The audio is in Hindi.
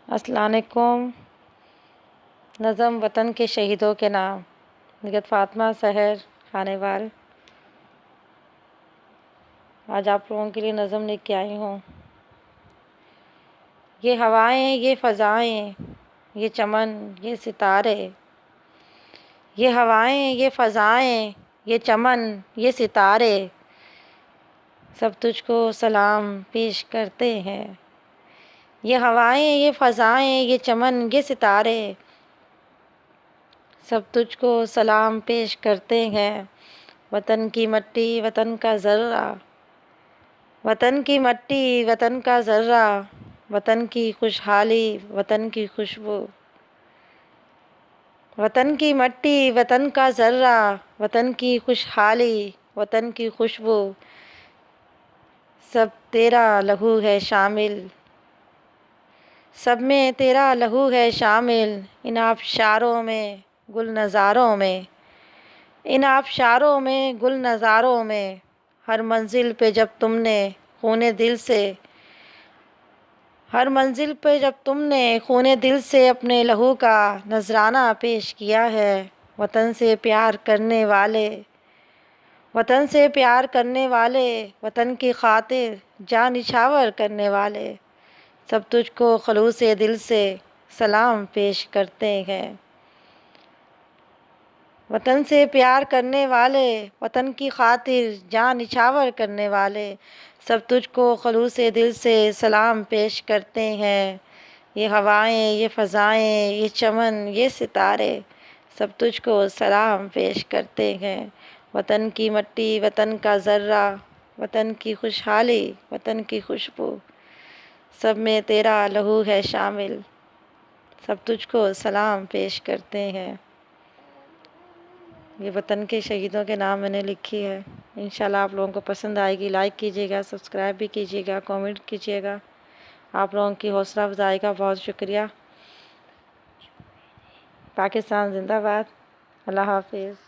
अस्सलाम वालेकुम। नज़म वतन के शहीदों के नाम। निगत फ़ातिमा सहर खानेवाल। आज आप लोगों के लिए नज़म लेके आई हूँ। ये हवाएं, ये फ़ज़ाएं, ये चमन, ये सितारे। ये हवाएं, ये फ़ज़ाएं, ये चमन, ये सितारे, सब तुझको सलाम पेश करते हैं। ये हवाएं, ये फ़ज़ाएं, ये चमन, ये सितारे, सब तुझको सलाम पेश करते हैं। वतन की मट्टी, वतन का ज़र्रा, वतन की मट्टी, वतन का ज़र्रा, वतन की खुशहाली, वतन की खुशबू। वतन की मट्टी, वतन का ज़र्रा, वतन की खुशहाली, वतन की खुशबू, सब तेरा लहू है शामिल, सब में तेरा लहू है शामिल। इन आबशारों में, गुल नज़ारों में, इन आबशारों में, गुल नज़ारों में, हर मंजिल पे जब तुमने खूने दिल से, हर मंजिल पे जब तुमने खूने दिल से अपने लहू का नजराना पेश किया है। वतन से प्यार करने वाले, वतन से प्यार करने वाले, वतन की खातिर जान निछावर करने वाले, सब तुझको खलूस दिल से सलाम पेश करते हैं। वतन से प्यार करने वाले, वतन की खातिर जान निछावर करने वाले, सब तुझको खलूस दिल से सलाम पेश करते हैं। ये हवाएं, ये फ़ज़ाएं, ये चमन, ये सितारे, सब तुझको सलाम पेश करते हैं। वतन की मट्टी, वतन का ज़र्रा, वतन की खुशहाली, वतन की खुशबू, सब में तेरा लहू है शामिल, सब तुझको सलाम पेश करते हैं। ये वतन के शहीदों के नाम मैंने लिखी है। इंशाल्लाह आप लोगों को पसंद आएगी। लाइक कीजिएगा, सब्सक्राइब भी कीजिएगा, कमेंट कीजिएगा। आप लोगों की हौसला अफजाई का बहुत शुक्रिया। पाकिस्तान जिंदाबाद। अल्लाह हाफिज़।